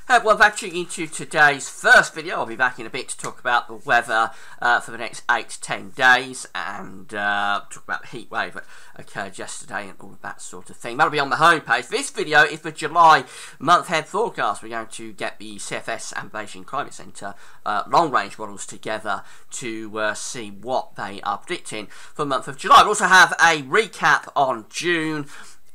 Well, back into today's first video. I'll be back in a bit to talk about the weather for the next 8 to 10 days and talk about the heat wave that occurred yesterday and all of that sort of thing. That'll be on the homepage. This video is the July month-ahead forecast. We're going to get the CFS and Beijing Climate Centre long-range models together to see what they are predicting for the month of July. We'll also have a recap on June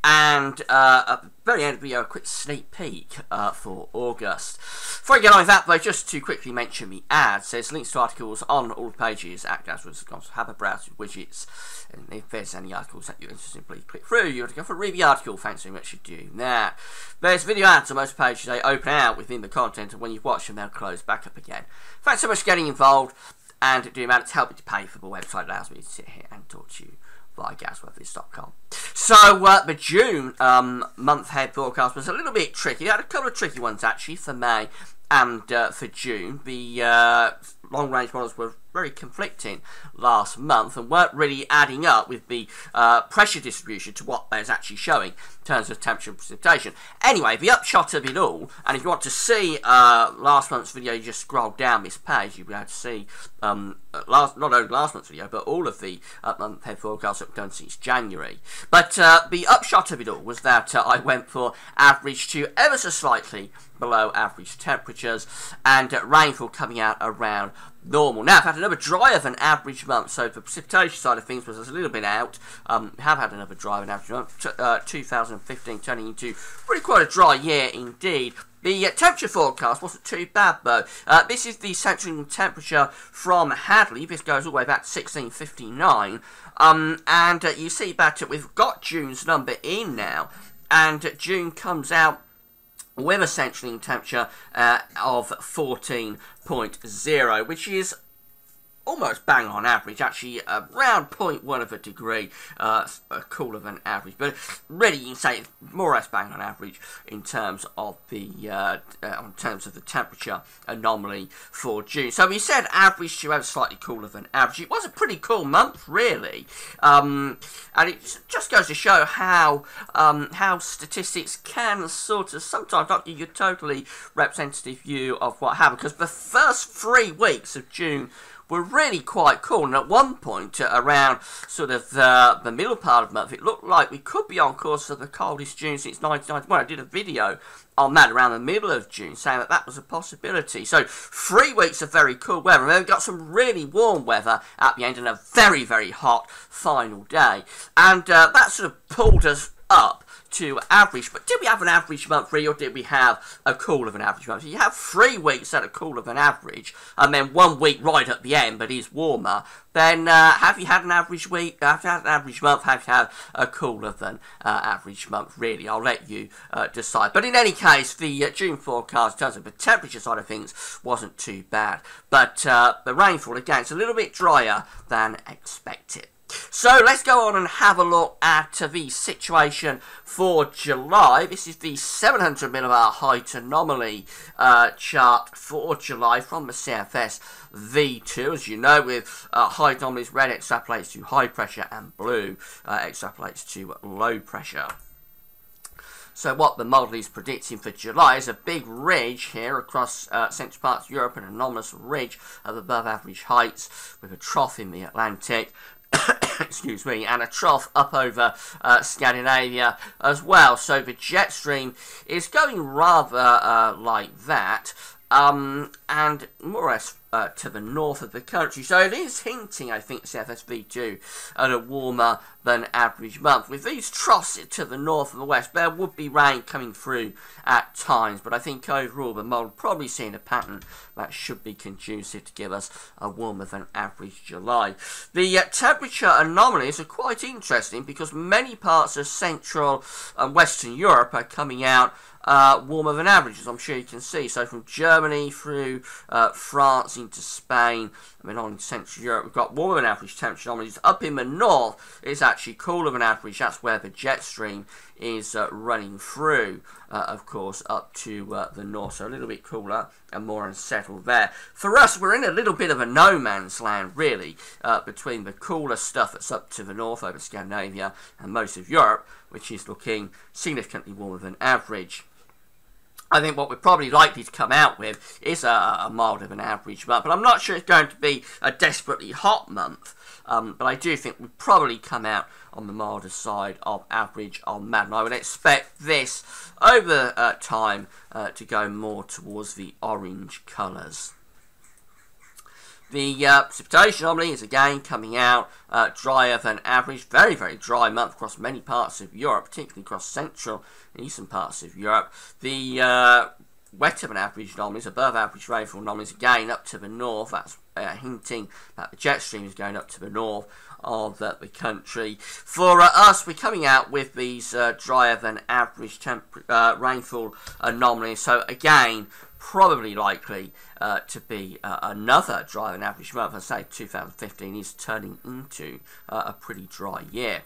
and at the very end of the video, a quick sneak peek for August. Before I get on with that, though, just to quickly mention the ads, there's links to articles on all the pages at Glasgow.com, so have a browse with widgets, and if there's any articles that you're interested in, please click through. You want to go for a read the article, thanks very much for doing that. There's video ads on most pages. They open out within the content, and when you've watched them, they'll close back up again. Thanks so much for getting involved and doing that. It's helping to pay for the website. It allows me to sit here and talk to you via Gasworthis.com. So the June month-ahead forecast was a little bit tricky. They had a couple of tricky ones actually for May and for June. The long-range models were very conflicting last month and weren't really adding up with the pressure distribution to what there's actually showing in terms of temperature and precipitation. Anyway, the upshot of it all, and if you want to see last month's video, you just scroll down this page, you'll be able to see not only last month's video, but all of the month-ahead forecasts that we've done since January. But the upshot of it all was that I went for average to ever so slightly below average temperatures and rainfall coming out around normal. Now, I've had another drier than average month, so the precipitation side of things was a little bit out. Have had another drier than average month, 2015 turning into really quite a dry year indeed. The temperature forecast wasn't too bad though. This is the central temperature from Hadley. This goes all the way back to 1659. And you see that we've got June's number in now, and June comes out with a central temperature of 14.0, which is almost bang on average, actually around 0.1 of a degree cooler than average, but really you can say it's more or less bang on average in terms of the temperature anomaly for June. So we said average to ever slightly cooler than average. It was a pretty cool month, really, and it just goes to show how statistics can sort of sometimes not give you a totally representative view of what happened, because the first 3 weeks of June were really quite cool, and at one point around sort of the middle part of the month, it looked like we could be on course for the coldest June since 1991. I did a video on that around the middle of June saying that that was a possibility. So 3 weeks of very cool weather, and then we got some really warm weather at the end and a very, very hot final day, and that sort of pulled us up to average. But did we have an average month really, or did we have a cooler than average month? So you have 3 weeks that are cooler than average, and then 1 week right at the end but is warmer. Then have you had an average week? Have you had an average month? Have you had a cooler than average month? Really, I'll let you decide. But in any case, the June forecast in terms of the temperature side of things wasn't too bad. But the rainfall, again, it's a little bit drier than expected. So let's go on and have a look at the situation for July. This is the 700 millibar height anomaly chart for July from the CFS V2. As you know, with high anomalies, red extrapolates to high pressure and blue extrapolates to low pressure. So what the model is predicting for July is a big ridge here across central parts of Europe, an anomalous ridge of above average heights with a trough in the Atlantic. Excuse me, and a trough up over Scandinavia as well. So the jet stream is going rather like that, and more or less to the north of the country. So it is hinting, I think, CFSV2 at a warmer than average month. With these troughs to the north and the west, there would be rain coming through at times, but I think overall the model probably seeing a pattern that should be conducive to give us a warmer than average July. The temperature anomalies are quite interesting because many parts of Central and Western Europe are coming out warmer than average, as I'm sure you can see. So from Germany through France into Spain, I mean on in Central Europe, we've got warmer than average temperature anomalies. Up in the north, it's actually cooler than average. That's where the jet stream is running through, of course, up to the north. So a little bit cooler and more unsettled there. For us, we're in a little bit of a no man's land, really, between the cooler stuff that's up to the north over Scandinavia and most of Europe, which is looking significantly warmer than average. I think what we're probably likely to come out with is a milder than average month, but I'm not sure it's going to be a desperately hot month. But I do think we'll probably come out on the milder side of average on Madden. I would expect this over time to go more towards the orange colours. The precipitation anomaly is again coming out drier than average. Very, very dry month across many parts of Europe, particularly across central and eastern parts of Europe. The wetter than average anomalies, above average rainfall anomalies, again up to the north. That's hinting that the jet stream is going up to the north of the country. For us, we're coming out with these drier than average rainfall anomalies. So again, probably likely to be another drier than average month. I say 2015 is turning into a pretty dry year.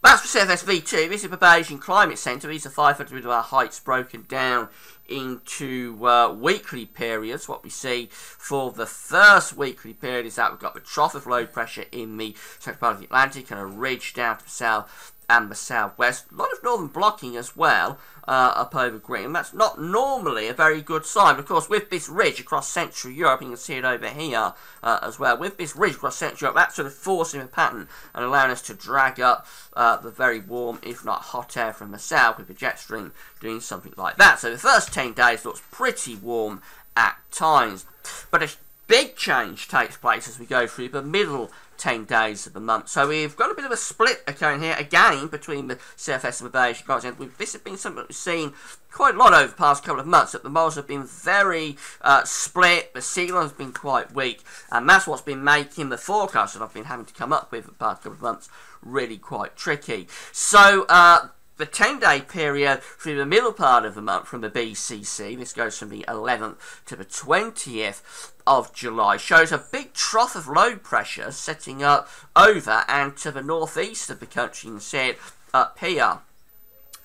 That's for CFSV2. This is the Bayesian Climate Centre. These are 500 metre heights broken down into weekly periods. What we see for the first weekly period is that we've got the trough of low pressure in the central part of the Atlantic and a ridge down to the south and the southwest. A lot of northern blocking as well up over Greenland. That's not normally a very good sign. Of course, with this ridge across Central Europe, you can see it over here as well. With this ridge across Central Europe, that's sort of forcing a pattern and allowing us to drag up the very warm, if not hot air from the south, with the jet stream doing something like that. So the first 10 days looks pretty warm at times. But a big change takes place as we go through the middle 10 days of the month. So we've got a bit of a split occurring here again between the CFS and the Bayesian Climate Centre. This has been something that we've seen quite a lot over the past couple of months, that the models have been very split, the signal has been quite weak, and that's what's been making the forecast that I've been having to come up with the past couple of months really quite tricky. So the 10-day period through the middle part of the month from the BCC, this goes from the 11th to the 20th of July, shows a big trough of low pressure setting up over and to the northeast of the country. You can see it up here.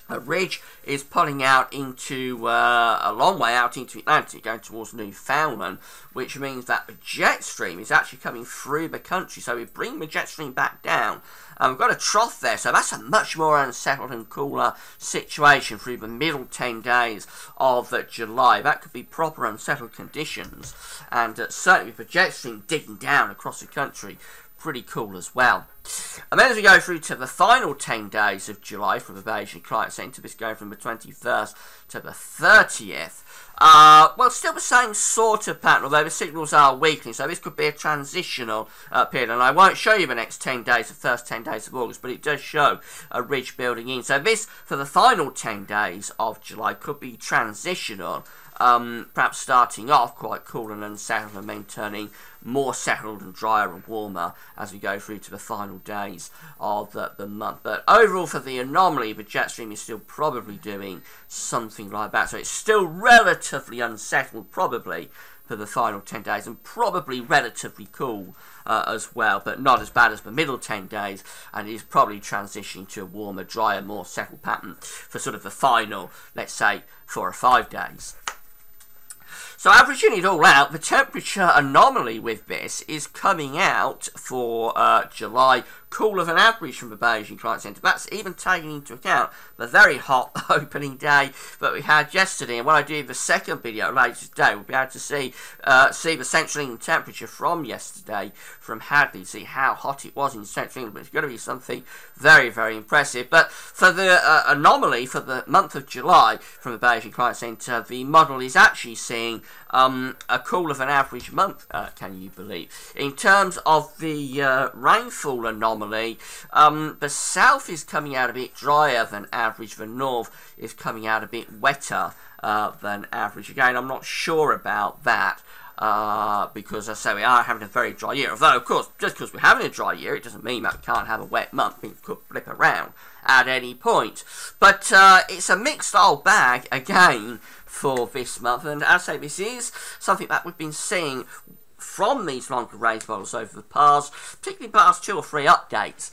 A ridge is pulling out into a long way out into the Atlantic, going towards Newfoundland, which means that the jet stream is actually coming through the country. So we bring the jet stream back down, and we've got a trough there. So that's a much more unsettled and cooler situation through the middle 10 days of July. That could be proper unsettled conditions, and certainly with the jet stream digging down across the country, pretty cool as well. And then as we go through to the final 10 days of July from the Bayesian Climate Centre, this going from the 21st to the 30th, well, still the same sort of pattern, although the signals are weakening, so this could be a transitional period, and I won't show you the next 10 days, the first 10 days of August, but it does show a ridge building in. So this, for the final 10 days of July, could be transitional, perhaps starting off quite cool and unsettled and then turning more settled and drier and warmer as we go through to the final days of the month. But overall, for the anomaly, the jet stream is still probably doing something like that. So it's still relatively unsettled, probably, for the final 10 days, and probably relatively cool as well, but not as bad as the middle 10 days, and it is probably transitioning to a warmer, drier, more settled pattern for sort of the final, let's say, 4 or 5 days. So averaging it all out, the temperature anomaly with this is coming out for July cooler than average from the Bayesian Climate Centre. That's even taking into account the very hot opening day that we had yesterday. And when I do the second video later today, we'll be able to see the Central England temperature from yesterday from Hadley, see how hot it was in Central England. It's going to be something very, very impressive. But for the anomaly for the month of July from the Bayesian Climate Centre, the model is actually seeing a cooler than average month, can you believe? In terms of the rainfall anomaly, the south is coming out a bit drier than average, the north is coming out a bit wetter than average. Again, I'm not sure about that. Because, as I say, we are having a very dry year. Although, of course, just because we're having a dry year, it doesn't mean that we can't have a wet month. Things could flip around at any point. But it's a mixed old bag, again, for this month. And as I say, this is something that we've been seeing from these longer range models over the past, particularly past 2 or 3 updates.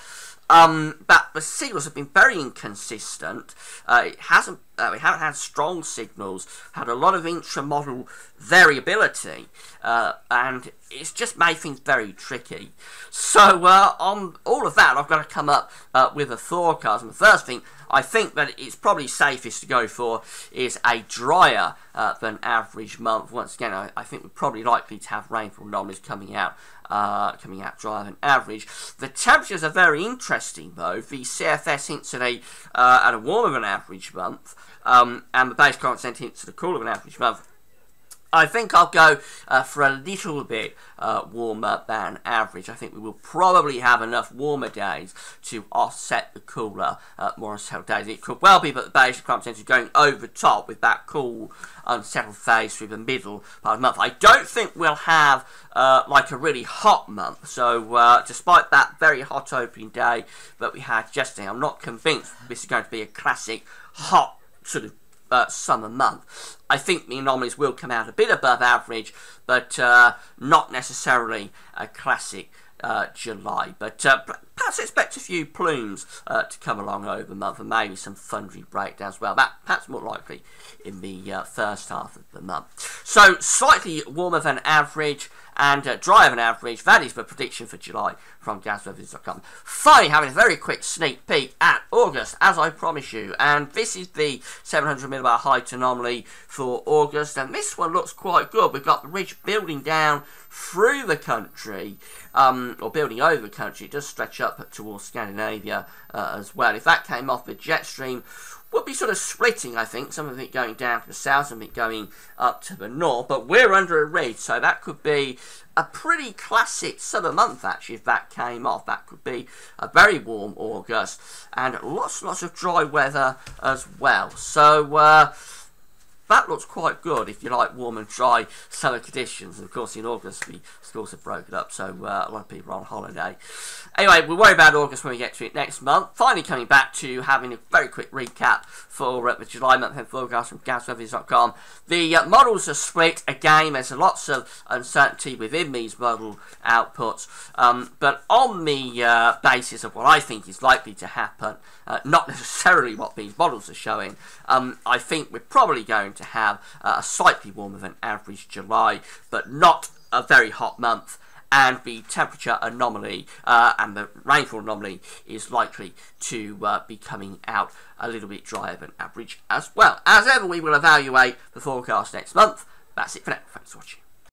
But the signals have been very inconsistent. We haven't had strong signals, had a lot of intra-model variability, and it's just made things very tricky. So on all of that, I've got to come up with a forecast. And the first thing I think that it's probably safest to go for is a drier than average month. Once again, I think we're probably likely to have rainfall anomalies coming out drier than average. The temperatures are very interesting though. The CFS hints at a warmer than average month, and the base current centre hints at a cooler than average month. I think I'll go for a little bit warmer than average. I think we will probably have enough warmer days to offset the cooler, more unsettled days. It could well be that the base climate centre is going over top with that cool, unsettled phase through the middle part of the month. I don't think we'll have like a really hot month. So despite that very hot opening day that we had yesterday, I'm not convinced this is going to be a classic hot sort of summer month. I think the anomalies will come out a bit above average, but not necessarily a classic July. But perhaps expect a few plumes to come along over the month, and maybe some thundery breakdowns as well. That perhaps more likely in the first half of the month. So slightly warmer than average and drier than average. That is the prediction for July from GasWeather.com. Finally, having a very quick sneak peek at August, as I promised you, and this is the 700 millibar height anomaly for August, and this one looks quite good. We've got the ridge building down through the country, or building over the country. It does stretch up towards Scandinavia as well. If that came off, the jet stream would be sort of splitting, I think, some of it going down to the south, some of it going up to the north, but we're under a ridge, so that could be a pretty classic summer month, actually, if that came off. That could be a very warm August, and lots and lots of dry weather as well. So that looks quite good if you like warm and dry summer conditions. And of course, in August, the schools have broken up, so a lot of people are on holiday. Anyway, we'll worry about August when we get to it next month. Finally, coming back to having a very quick recap for the July month forecast from GasWeather.com. The models are split. Again, there's lots of uncertainty within these model outputs, but on the basis of what I think is likely to happen, not necessarily what these models are showing, I think we're probably going to have a slightly warmer than average July, but not a very hot month, and the temperature anomaly and the rainfall anomaly is likely to be coming out a little bit drier than average as well. As ever, we will evaluate the forecast next month. That's it for now. Thanks for watching.